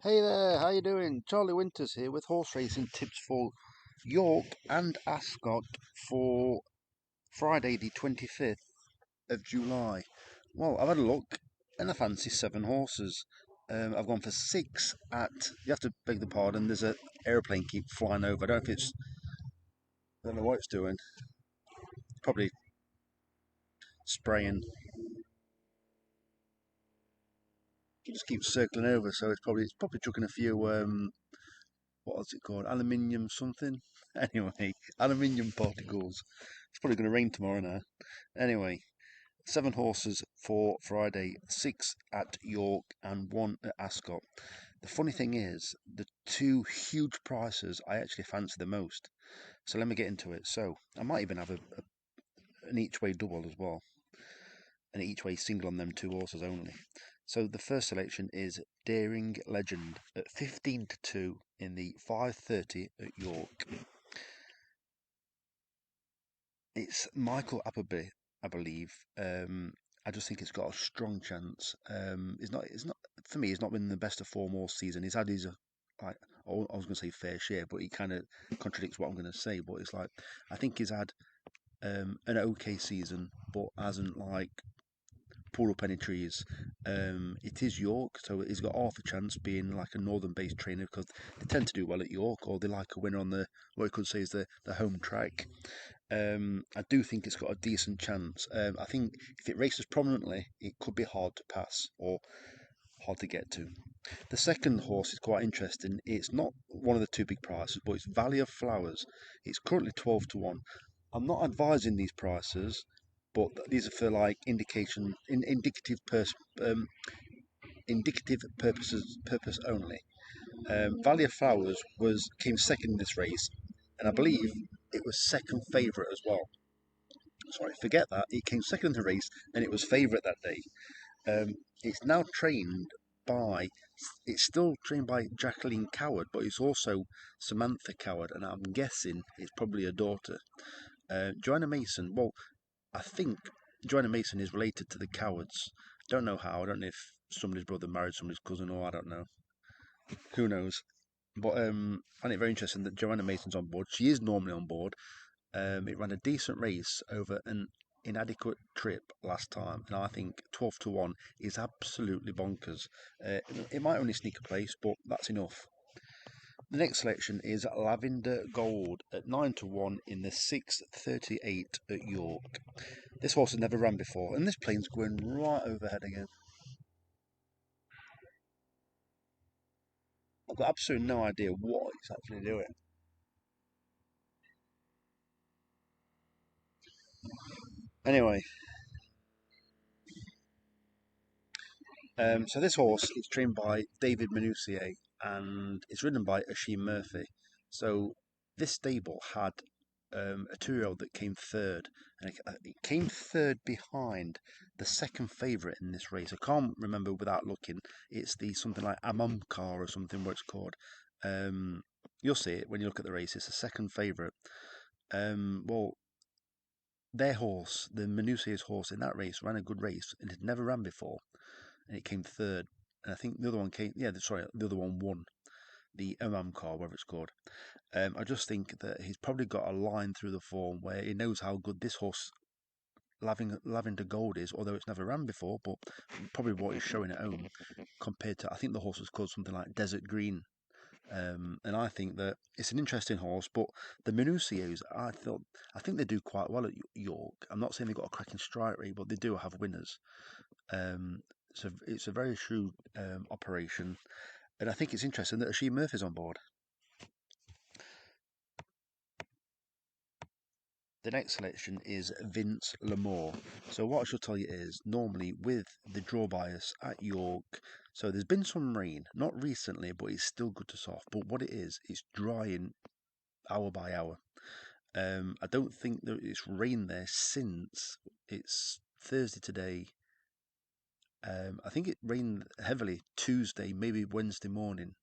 Hey there, how you doing? Charlie Winters here with horse racing tips for York and Ascot for Friday the 25th of July. Well, I've had a look and I fancy 7 horses. I've gone for 6 at, you have to beg the pardon, there's an aeroplane keep flying over. I don't know what it's doing. Probably spraying. It just keeps circling over, so it's probably chucking a few what was it called? Aluminium something? Anyway, aluminium particles. It's probably going to rain tomorrow now. Anyway, 7 horses for Friday, 6 at York and 1 at Ascot. The funny thing is, the 2 huge prices I actually fancy the most. So let me get into it. So I might even have an each way double as well, an each way single on them 2 horses only. So the first selection is Daring Legend at 15 to 2 in the 5:30 at York. It's Michael Appleby, I believe. I just think it's got a strong chance. It's not for me. He's not been the best of form all season. He's had his like I was going to say fair share, but he kind of contradicts what I'm going to say. But it's like I think he's had an okay season, but hasn't like pulled up any trees. It is York, so he's got half a chance being like a northern-based trainer because they tend to do well at York, or they like a winner on the what you could say is the home track. I do think it's got a decent chance. I think if it races prominently, it could be hard to pass or hard to get to. The second horse is quite interesting. It's not one of the 2 big prices, but it's Valley of Flowers. It's currently 12 to 1. I'm not advising these prices, but these are for like um, indicative purpose only. Valley of Flowers was came second in this race, and I believe it was second favourite as well. Sorry, forget that. It came second in the race, and it was favourite that day. It's now trained by. It's still trained by Jacqueline Coward, but it's also Samantha Coward, and I'm guessing it's probably a daughter. Joanna Mason. Well, I think Joanna Mason is related to the Cowards. Don't know how. I don't know if somebody's brother married somebody's cousin, or I don't know. Who knows? But I find it very interesting that Joanna Mason's on board. She is normally on board. It ran a decent race over an inadequate trip last time, and I think 12 to 1 is absolutely bonkers. It might only sneak a place, but that's enough. The next selection is Lavender Gold at 9 to 1 in the 6:38 at York. This horse has never ran before, and this plane's going right overhead again. I've got absolutely no idea what it's actually doing. Anyway, so this horse is trained by David Minussier and it's ridden by Ashim Murphy. So this stable had a 2-year-old that came third, and it came third behind the second favourite in this race. I can't remember without looking. It's the something like Amamkar or something what it's called. You'll see it when you look at the race. It's the second favourite. Well, their horse, the Minussier's horse in that race, ran a good race and had never ran before, and it came third. And I think the other one came, yeah, sorry, the other one won the car, whatever it's called. I just think that he's probably got a line through the form where he knows how good this horse, Lavender Gold, is, although it's never ran before, but probably what he's showing at home compared to, I think the horse was called something like Desert Green. And I think that it's an interesting horse, but the Minucios, I think they do quite well at York. I'm not saying they've got a cracking strike rate, but they do have winners. So it's a very shrewd operation, and I think it's interesting that Ashee Murphy's on board. The next selection is Vince Lamore. So what I should tell you is normally with the draw bias at York, so there's been some rain, not recently, but it's still good to soft. But what it is, it's drying hour by hour. I don't think that it's rained there since it's Thursday today. I think it rained heavily Tuesday, maybe Wednesday morning.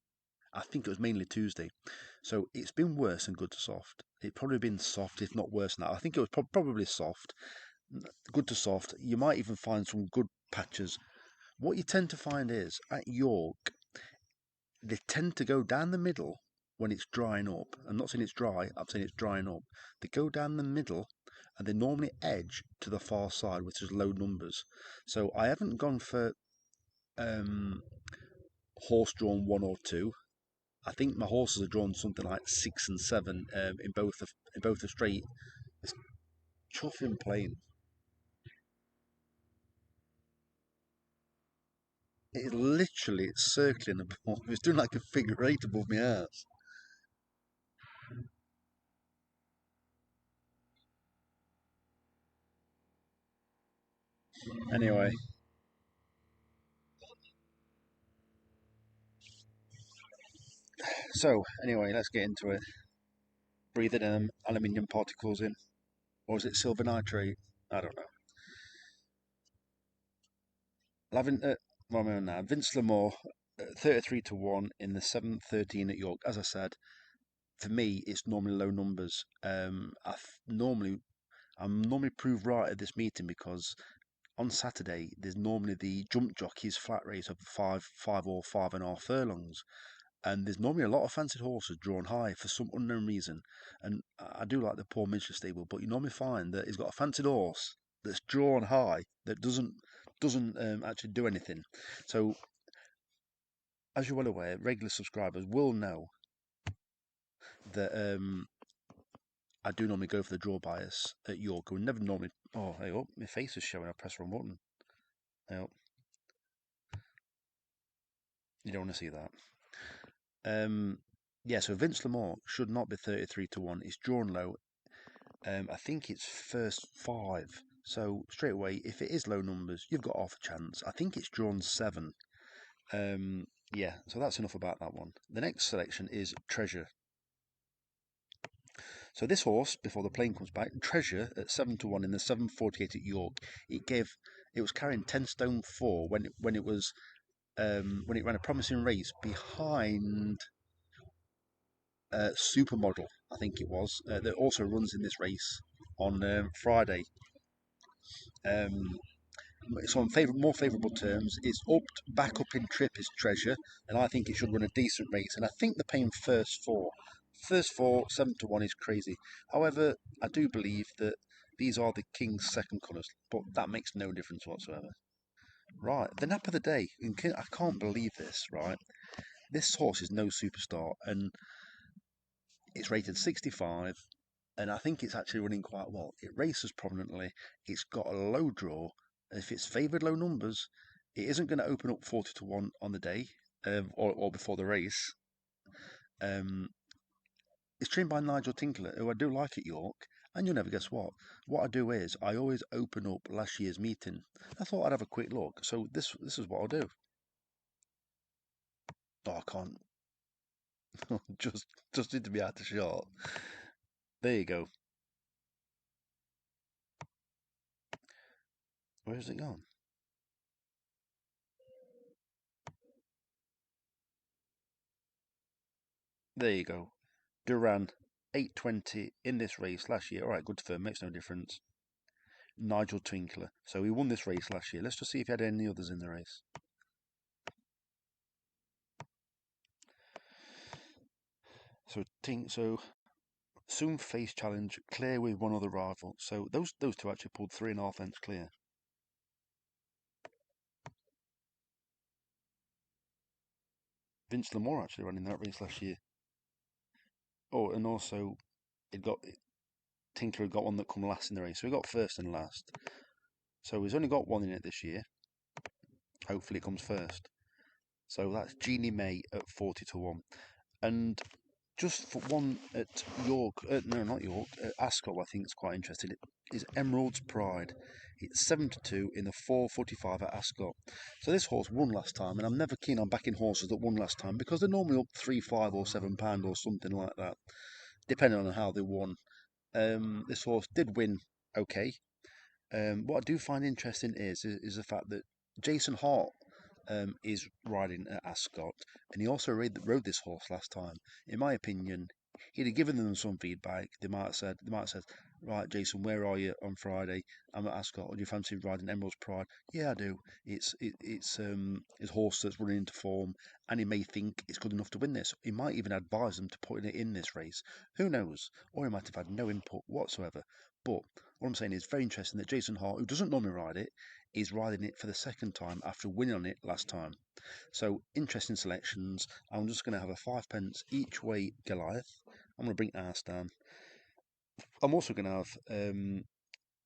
I think it was mainly Tuesday. So it's been worse than good to soft. It probably been soft, if not worse than that. I think it was probably soft, good to soft. You might even find some good patches. What you tend to find is at York, they tend to go down the middle when it's drying up. I'm not saying it's dry, I'm saying it's drying up. They go down the middle and they normally edge to the far side, which is low numbers. So I haven't gone for um, horse drawn one or two. I think my horses are drawn something like 6 and 7 in both the straight. It's chuffing plain. It literally it's circling the ball. It's doing like a figure eight above my ass. Anyway, let's get into it. Breathing aluminium particles in, or is it silver nitrate? I don't know. Lavender, well, I'm on now. Vince Lamore, 33 to 1 in the 7:13 at York. As I said, for me, it's normally low numbers. I'm normally proved right at this meeting because on Saturday there's normally the jump jockeys flat race of five or 5.5 furlongs, and there's normally a lot of fancied horses drawn high for some unknown reason. And I do like the Paul Midgley stable, but you normally find that he's got a fancied horse that's drawn high that doesn't actually do anything. So, as you're well aware, regular subscribers will know that I do normally go for the draw bias at York. We never normally. Oh, hey, oh, my face is showing. I pressed the wrong button. Oh, you don't want to see that. Yeah, so Vince Lamore should not be 33 to 1. It's drawn low. I think it's first five. So straight away, if it is low numbers, you've got half a chance. I think it's drawn 7. Yeah, so that's enough about that one. The next selection is Treasure. So this horse, before the plane comes back, Treasure at 7 to 1 in the 7:48 at York. It was carrying 10 stone 4 when it ran a promising race behind Supermodel, I think it was, that also runs in this race on Friday. Um, it's on more favourable terms. It's back up in trip as Treasure, and I think it should run a decent race. And I think they're paying first four. First four, 7 to 1 is crazy. However, I do believe that these are the King's second colours, but that makes no difference whatsoever. Right, the nap of the day. I can't believe this, right? This horse is no superstar, and it's rated 65, and I think it's actually running quite well. It races prominently. It's got a low draw. If it's favoured low numbers, it isn't going to open up 40 to 1 on the day or before the race. Um, it's trained by Nigel Tinkler, who I do like at York. And you'll never guess what. What I do is I always open up last year's meeting. I thought I'd have a quick look. So this is what I'll do. Oh, I can't. just need to be out of shot. There you go. Where's it gone? There you go. Duran, 8:20 in this race last year. All right, good for him. Makes no difference. Nigel Twinkler. So he won this race last year. Let's just see if he had any others in the race. So soon face challenge clear with one other rival. So those two actually pulled 3.5 lengths clear. Vince Lamore actually ran in that race last year. Oh, and also it got Tinkler got one that come last in the race. So he got first and last. So he's only got one in it this year. Hopefully it comes first. So that's Genie May at 40 to 1. And just for one at York, no, not York, at Ascot, I think it's quite interesting. It is Emerald's Pride. It's 7 to 2 in the 4:45 at Ascot. So this horse won last time, and I'm never keen on backing horses that won last time because they're normally up 3, 5, or £7 or something like that, depending on how they won. This horse did win okay. What I do find interesting is the fact that Jason Hart is riding at Ascot, and he also rode this horse last time. In my opinion, he'd have given them some feedback. They might have said, Right, Jason, where are you on Friday? I'm at Ascot. Do you fancy riding Emerald's Pride? Yeah, I do. It's his horse that's running into form, and he may think it's good enough to win this. He might even advise them to putting it in this race. Who knows? Or he might have had no input whatsoever. But what I'm saying is very interesting that Jason Hart, who doesn't normally ride it, is riding it for the second time after winning on it last time. So interesting selections. I'm just going to have a 5 pence each way Goliath. I'm going to bring ours down. I'm also going to have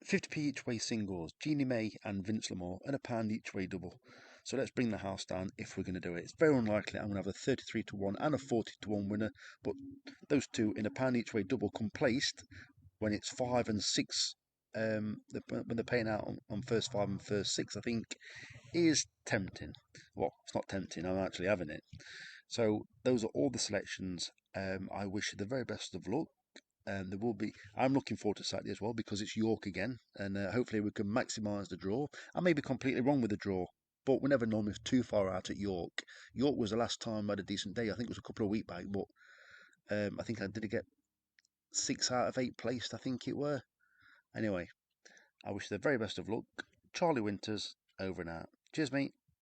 50p each way singles, Genie May and Vince Lamore, and £1 each way double. So let's bring the house down if we're going to do it. It's very unlikely I'm going to have a 33 to 1 and a 40 to 1 winner, but those two in £1 each way double come placed when it's 5 and 6. When they're paying out on first 5 and first 6, I think is tempting. Well, it's not tempting, I'm actually having it. So those are all the selections. I wish you the very best of luck. There will be. I'm looking forward to Saturday as well because it's York again, and hopefully we can maximise the draw. I may be completely wrong with the draw, but we never normally too far out at York. York was the last time I had a decent day. I think it was a couple of weeks back, but I think I did get 6 out of 8 placed. I think it were. Anyway, I wish you the very best of luck. Charlie Winters over and out. Cheers, mate.